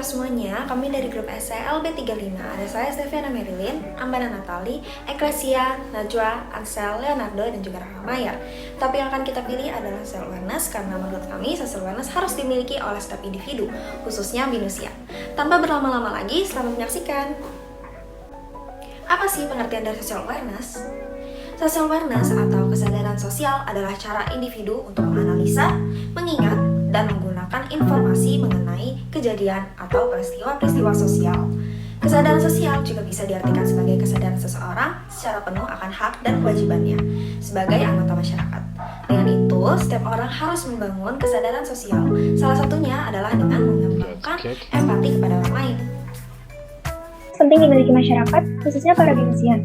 semuanya, kami dari grup SLB35. Ada saya Steviana Marilyn, Ambana Natali, Eklesia, Najwa, Ansel, Leonardo, dan juga Rahma Mayer. Tapi yang akan kita pilih adalah social awareness karena menurut kami social awareness harus dimiliki oleh setiap individu, khususnya manusia. Tanpa berlama-lama lagi, selamat menyaksikan. Apa sih pengertian dari social awareness? Social awareness atau kesadaran sosial adalah cara individu untuk menganalisa, mengingat, dan menggunakan informasi mengenai kejadian atau peristiwa-peristiwa sosial. Kesadaran sosial juga bisa diartikan sebagai kesadaran seseorang secara penuh akan hak dan kewajibannya sebagai anggota masyarakat. Dengan itu, setiap orang harus membangun kesadaran sosial. Salah satunya adalah dengan mengembangkan empati kepada orang lain. Penting dimiliki masyarakat, khususnya para binesian,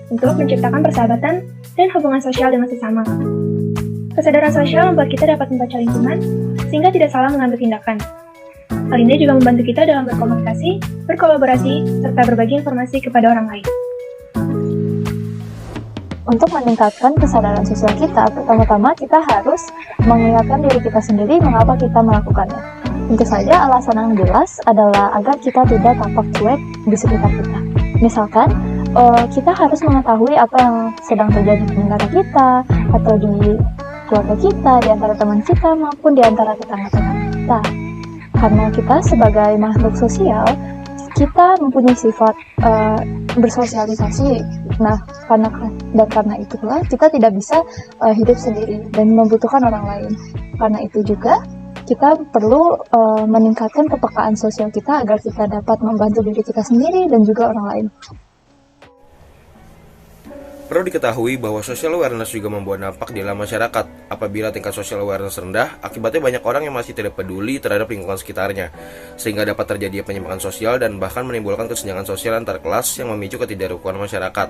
untuk menciptakan persahabatan dan hubungan sosial dengan sesama. Kesadaran sosial membuat kita dapat membaca lingkungan, sehingga tidak salah mengambil tindakan. Hal ini juga membantu kita dalam berkomunikasi, berkolaborasi, serta berbagi informasi kepada orang lain. Untuk meningkatkan kesadaran sosial kita, pertama-tama kita harus mengingatkan diri kita sendiri mengapa kita melakukannya. Tentu saja alasan yang jelas adalah agar kita tidak tampak cuek di sekitar kita. Misalkan, kita harus mengetahui apa yang sedang terjadi di negara kita, atau di keluarga kita, di antara teman kita, maupun di antara tetangga-tetangga kita. Karena kita sebagai makhluk sosial, kita mempunyai sifat bersosialisasi. Nah, karena itulah kita tidak bisa hidup sendiri dan membutuhkan orang lain. Karena itu juga kita perlu meningkatkan kepekaan sosial kita agar kita dapat membantu diri kita sendiri dan juga orang lain. Perlu diketahui bahwa social awareness juga membuat dampak di dalam masyarakat. Apabila tingkat social awareness rendah, akibatnya banyak orang yang masih tidak peduli terhadap lingkungan sekitarnya, sehingga dapat terjadi penyimpangan sosial dan bahkan menimbulkan kesenjangan sosial antar kelas yang memicu ketidakrukunan masyarakat.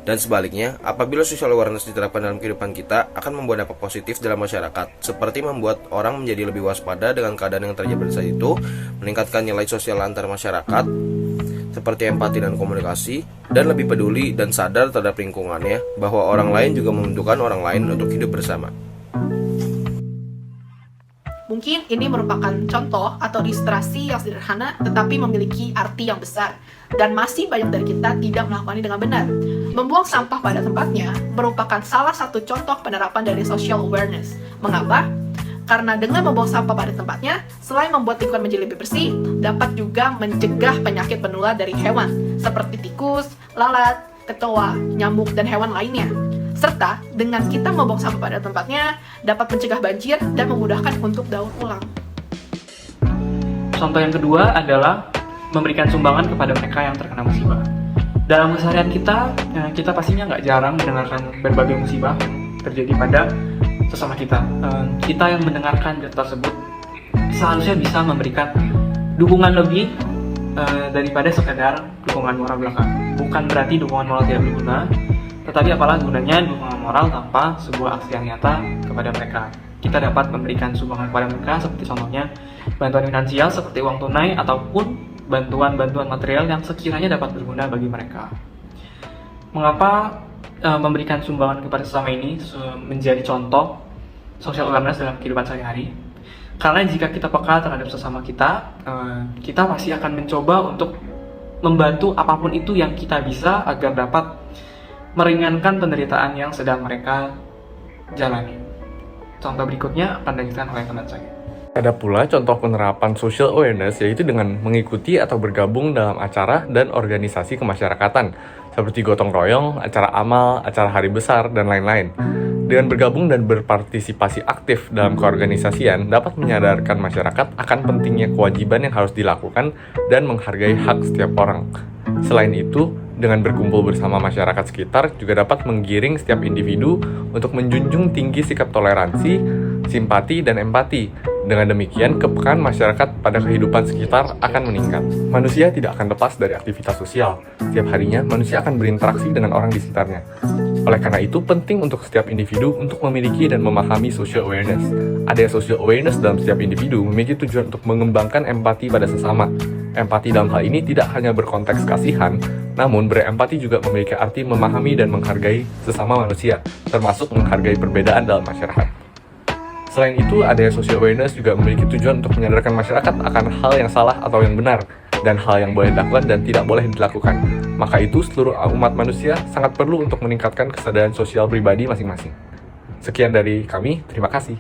Dan sebaliknya, apabila social awareness diterapkan dalam kehidupan kita, akan membuat dampak positif dalam masyarakat, seperti membuat orang menjadi lebih waspada dengan keadaan yang terjadi pada saat itu, meningkatkan nilai sosial antar masyarakat, seperti empati dan komunikasi, dan lebih peduli dan sadar terhadap lingkungannya, bahwa orang lain juga membutuhkan orang lain untuk hidup bersama. Mungkin ini merupakan contoh atau ilustrasi yang sederhana tetapi memiliki arti yang besar, dan masih banyak dari kita tidak melakukannya dengan benar. Membuang sampah pada tempatnya merupakan salah satu contoh penerapan dari social awareness. Mengapa? Karena dengan membuang sampah pada tempatnya, selain membuat lingkungan menjadi lebih bersih, dapat juga mencegah penyakit menular dari hewan, seperti tikus, lalat, kecoa, nyamuk, dan hewan lainnya. Serta, dengan kita membuang sampah pada tempatnya, dapat mencegah banjir dan memudahkan untuk daur ulang. Contoh yang kedua adalah memberikan sumbangan kepada mereka yang terkena musibah. Dalam keseharian kita pastinya nggak jarang mendengarkan berbagai musibah yang terjadi pada sesama kita. Kita yang mendengarkan berita tersebut seharusnya bisa memberikan dukungan lebih daripada sekedar dukungan moral belaka. Bukan berarti dukungan moral tidak berguna, tetapi apalah gunanya dukungan moral tanpa sebuah aksi yang nyata kepada mereka. Kita dapat memberikan sumbangan kepada mereka seperti contohnya bantuan finansial seperti uang tunai ataupun bantuan-bantuan material yang sekiranya dapat berguna bagi mereka. Mengapa memberikan sumbangan kepada sesama ini menjadi contoh social awareness dalam kehidupan sehari-hari? Karena jika kita peka terhadap sesama kita, kita pasti akan mencoba untuk membantu apapun itu yang kita bisa agar dapat meringankan penderitaan yang sedang mereka jalani. Contoh berikutnya akan dilanjutkan oleh teman saya. Ada pula contoh penerapan social awareness, yaitu dengan mengikuti atau bergabung dalam acara dan organisasi kemasyarakatan seperti gotong royong, acara amal, acara hari besar, dan lain-lain. Dengan bergabung dan berpartisipasi aktif dalam keorganisasian dapat menyadarkan masyarakat akan pentingnya kewajiban yang harus dilakukan dan menghargai hak setiap orang. Selain itu, dengan berkumpul bersama masyarakat sekitar juga dapat menggiring setiap individu untuk menjunjung tinggi sikap toleransi, simpati, dan empati. Dengan demikian, kepekaan masyarakat pada kehidupan sekitar akan meningkat. Manusia tidak akan lepas dari aktivitas sosial. Setiap harinya, manusia akan berinteraksi dengan orang di sekitarnya. Oleh karena itu, penting untuk setiap individu untuk memiliki dan memahami social awareness. Adanya social awareness dalam setiap individu memiliki tujuan untuk mengembangkan empati pada sesama. Empati dalam hal ini tidak hanya berkonteks kasihan, namun berempati juga memiliki arti memahami dan menghargai sesama manusia, termasuk menghargai perbedaan dalam masyarakat. Selain itu, adanya social awareness juga memiliki tujuan untuk menyadarkan masyarakat akan hal yang salah atau yang benar, dan hal yang boleh dilakukan dan tidak boleh dilakukan. Maka itu, seluruh umat manusia sangat perlu untuk meningkatkan kesadaran sosial pribadi masing-masing. Sekian dari kami, terima kasih.